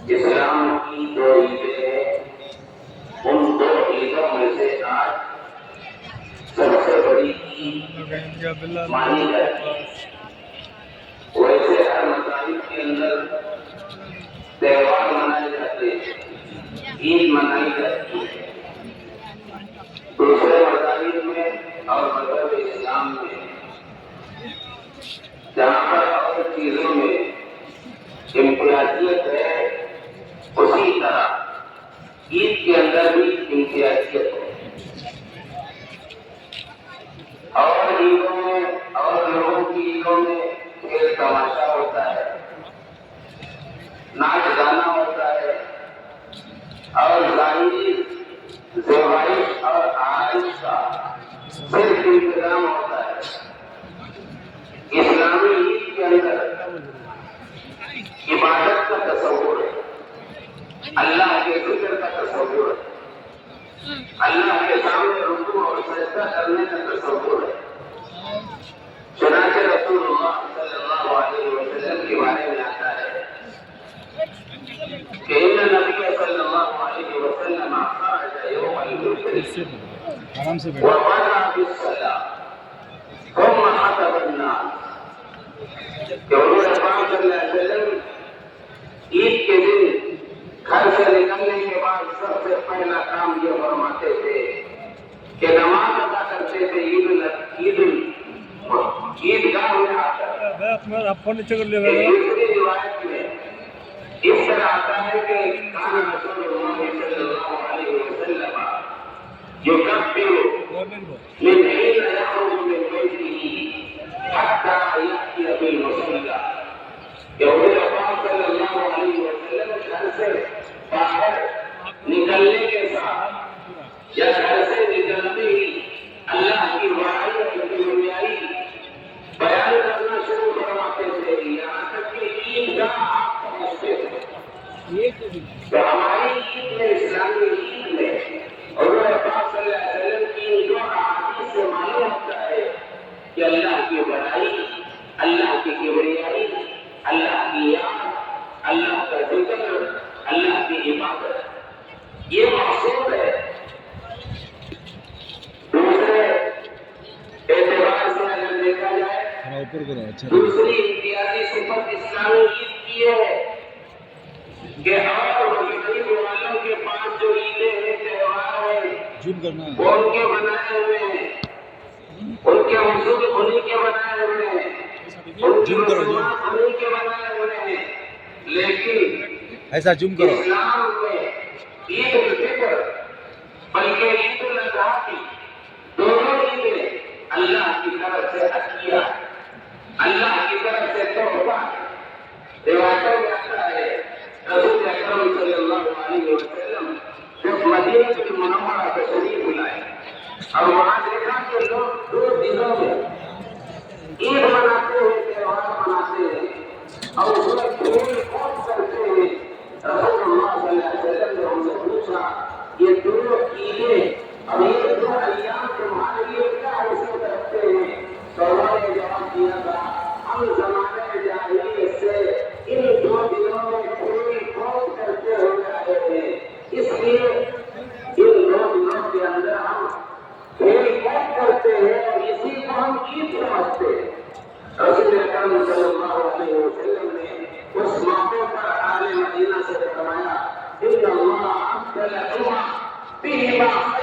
اسلام کی دو عیدیں، ان دو عیدوں میں سے آج سب سے بڑی عید مانی جاتی ہے۔ ویسے ہر مذاہب کے اندر تہوار منائے جاتے ہیں، عید منائی جاتی ہے۔ دوسرے مذاہب میں اور مذہب اسلام میں جہاں پر اور چیزوں میں امتیازیت ہے، اسی طرح عید کے اندر بھی امتیازیت ہے۔ اور عیدوں میں اور لوگوں کی عیدوں میں کھیل تماشا ہوتا ہے، ناچ گانا ہوتا ہے، اور ظاہری زیبائش اور آرائش کا صرف انتظام ہوتا ہے۔ اسلامی عید کے اندر عبادت کا تصور ہے، اللہ کے ذکر کا تصور ہے، اللہ کے سامنے رکوع اور سجدہ کرنے کا تصور ہے۔ چنانچہ رسول اللہ صلی اللہ علیہ وسلم کے بارے میں آتا ہے کہ ان نبی صلی اللہ علیہ وسلم خرج یوم الفطر وبدأ بالصلاة ثم خطب الناس، کہ حضور پاک صلی اللہ علیہ وسلم عید کے دن گھر سے نکلنے کے بعد سب سے پہلا کام یہ فرماتے تھے کہ نماز ادا کرتے تھے عیدگاہ میں آ کر۔ دوسری روایت میں اس طرح آتا ہے کہ کان رسول اللہ صلی اللہ علیہ وسلم یکبر من حین یخرج من بیتہ حتی یأتی بالمصلی، کہ حضور پاک صلی اللہ علیہ وسلم گھر سے باہر نکلنے کے ساتھ یا گھر سے نکلتے ہی اللہ کی بڑائی اور کبریائی بیان کرنا شروع فرماتے تھے، یہاں تک کہ عیدگاہ آپ پہنچتے تھے۔ تو ہماری عید میں، اسلامی عید میں حضور پاک صلی اللہ علیہ وسلم کی جو احادیث سے معلوم ہوتا ہے کہ اللہ کی بڑائی، اللہ کی کبریائی، اللہ کی یاد، اللہ کا ذکر، اللہ کی عبادت، یہ مقصود ہے۔ دوسرے اعتبار سے اگر دیکھا جائے، دوسری امتیازی صفت اسلامی عید کی ہے کہ اور مذہبی والوں کے پاس جو عیدیں ہیں، تہوار ہیں، وہ ان کے بنائے ہوئے ہیں، ان کے اصول انہی کے بنائے ہوئے ہیں، ان کے رسومات انہی کے بنائے ہوئے ہیں، لیکن اسلام میں عید الفطر بلکہ عید الاضحیٰ کی دونوں عیدیں اللہ کی طرف سے عطیہ، اللہ کی طرف سے تحفہ۔ روایتوں میں آتا ہے رسول اکرم صلی اللہ علیہ وسلم جب مدینہ المنورہ تشریف لائے اور وہاں دیکھا کہ لوگ 2 دنوں میں عید مناتے ہیں، تہوار مناتے ہیں اور اس میں کھیل کود کرتے ہیں۔ رسول اللہ صلی اللہ علیہ وسلم نے ہم سے پوچھا، یہ 2 عیدیں اور یہ 2 ایام تمہارے لیے کیا حیثیت رکھتے ہیں؟ تو انہوں نے جواب دیا تھا، ہم زمانے جاہلیت سے ان 2 دنوں میں کھیل کود کرتے ہوئے آئے ہیں، اس لیے ان 2 دنوں کے اندر ہم کھیل کود کرتے ہیں اور اسی کو ہم عید سمجھتے ہیں۔ رسول اکرم صلی اللہ علیہ وسلم نے اس موقع پر اہل مدینہ سے فرمایا، ان اللہ عبد الجمعہ فیہما